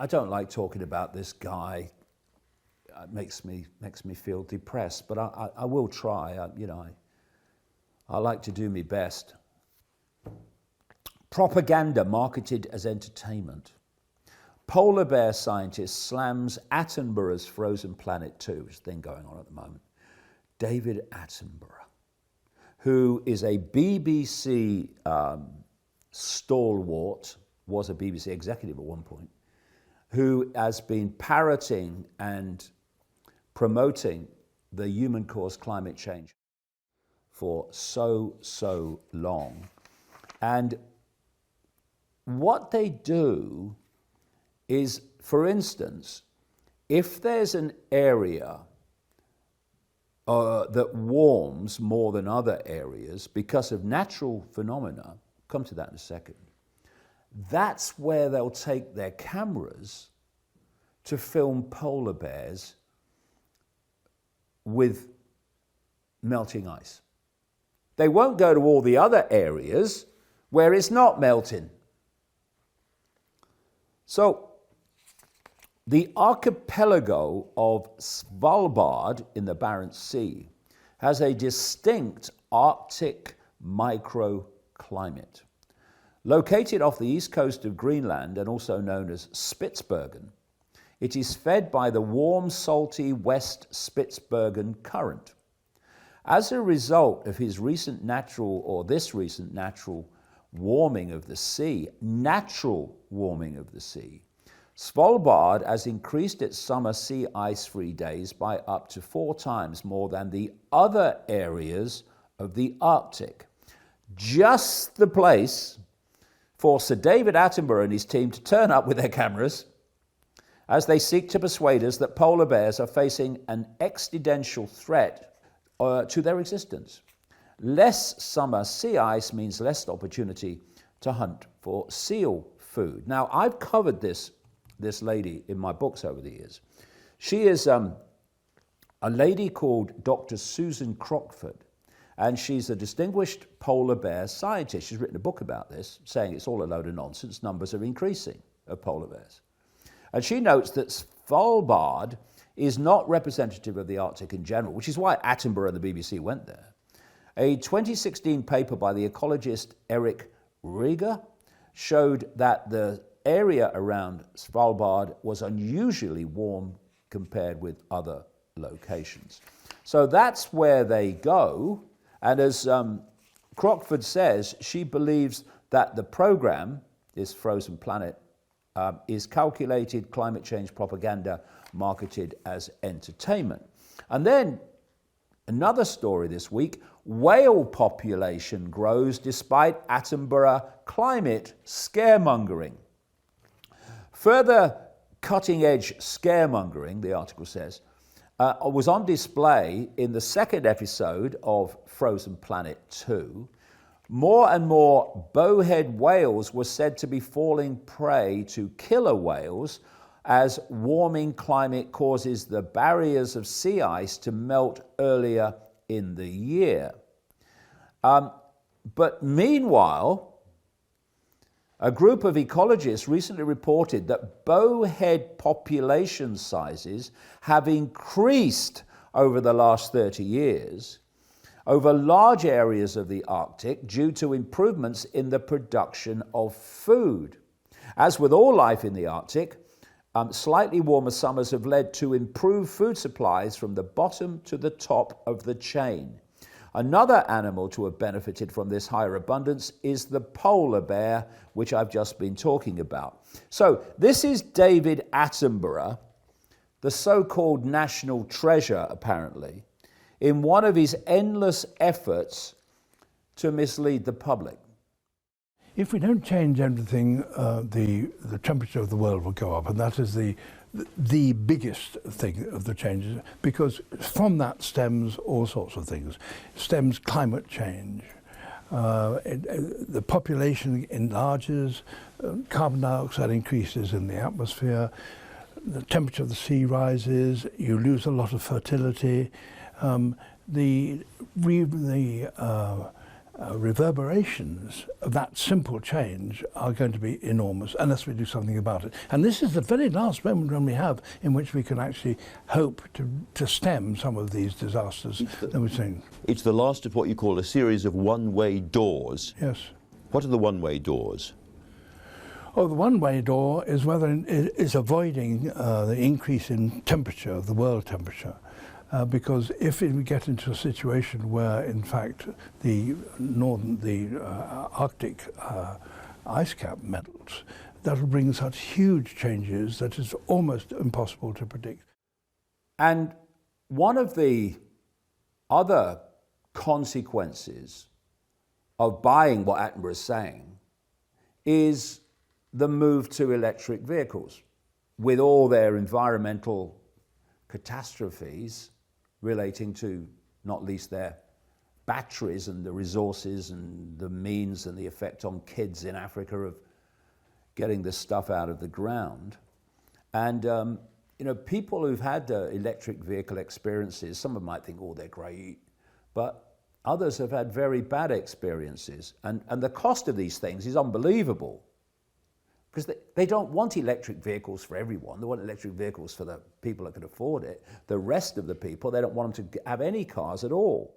I don't like talking about this guy. It makes me feel depressed, but I will try. I like to do my best. Propaganda marketed as entertainment. Polar bear scientist slams Attenborough's Frozen Planet 2, which is a thing going on at the moment. David Attenborough, who is a BBC stalwart, was a BBC executive at one point, who has been parroting and promoting the human-caused climate change for so long. And what they do is, for instance, if there's an area that warms more than other areas because of natural phenomena, I'll come to that in a second, that's where they'll take their cameras to film polar bears with melting ice. They won't go to all the other areas where it's not melting. So, the archipelago of Svalbard in the Barents Sea has a distinct Arctic microclimate. Located off the east coast of Greenland and also known as Spitsbergen, it is fed by the warm, salty West Spitsbergen Current. As a result of this recent natural warming of the sea, Svalbard has increased its summer sea ice-free days by up to 4 times more than the other areas of the Arctic. Just the place for Sir David Attenborough and his team to turn up with their cameras as they seek to persuade us that polar bears are facing an existential threat to their existence. Less summer sea ice means less opportunity to hunt for seal food. Now, I've covered this lady in my books over the years. She is a lady called Dr. Susan Crockford, and she's a distinguished polar bear scientist. She's written a book about this, saying it's all a load of nonsense. Numbers are increasing of polar bears. And she notes that Svalbard is not representative of the Arctic in general, which is why Attenborough and the BBC went there. A 2016 paper by the ecologist Eric Rieger showed that the area around Svalbard was unusually warm compared with other locations. So that's where they go. And as Crockford says, she believes that the program, this Frozen Planet, is calculated climate change propaganda marketed as entertainment. And then another story this week, whale population grows despite Attenborough climate scaremongering. Further cutting-edge scaremongering, the article says, was on display in the second episode of Frozen Planet 2. More and more bowhead whales were said to be falling prey to killer whales as warming climate causes the barriers of sea ice to melt earlier in the year. But meanwhile, a group of ecologists recently reported that bowhead population sizes have increased over the last 30 years over large areas of the Arctic due to improvements in the production of food. As with all life in the Arctic, slightly warmer summers have led to improved food supplies from the bottom to the top of the chain. Another animal to have benefited from this higher abundance is the polar bear, which I've just been talking about. So this is David Attenborough, the so-called national treasure, apparently, in one of his endless efforts to mislead the public. If we don't change everything, the temperature of the world will go up, and that is the biggest thing of the changes, because from that stems all sorts of things. Stems climate change. The population enlarges, carbon dioxide increases in the atmosphere, the temperature of the sea rises, you lose a lot of fertility. The reverberations of that simple change are going to be enormous unless we do something about it. And this is the very last moment when we have in which we can actually hope to stem some of these disasters that we're seeing. It's the last of what you call a series of one-way doors. Yes. What are the one-way doors? Oh, the one-way door is whether it is avoiding the increase in temperature, of the world temperature. Because if we get into a situation where, in fact, the Arctic ice cap melts, that will bring such huge changes that it's almost impossible to predict. And one of the other consequences of buying what Attenborough is saying is the move to electric vehicles, with all their environmental catastrophes relating to not least their batteries and the resources and the means and the effect on kids in Africa of getting this stuff out of the ground. And you know, people who've had electric vehicle experiences, some of them might think, oh, they're great, but others have had very bad experiences. And the cost of these things is unbelievable, because they don't want electric vehicles for everyone. They want electric vehicles for the people that can afford it. The rest of the people, they don't want them to have any cars at all.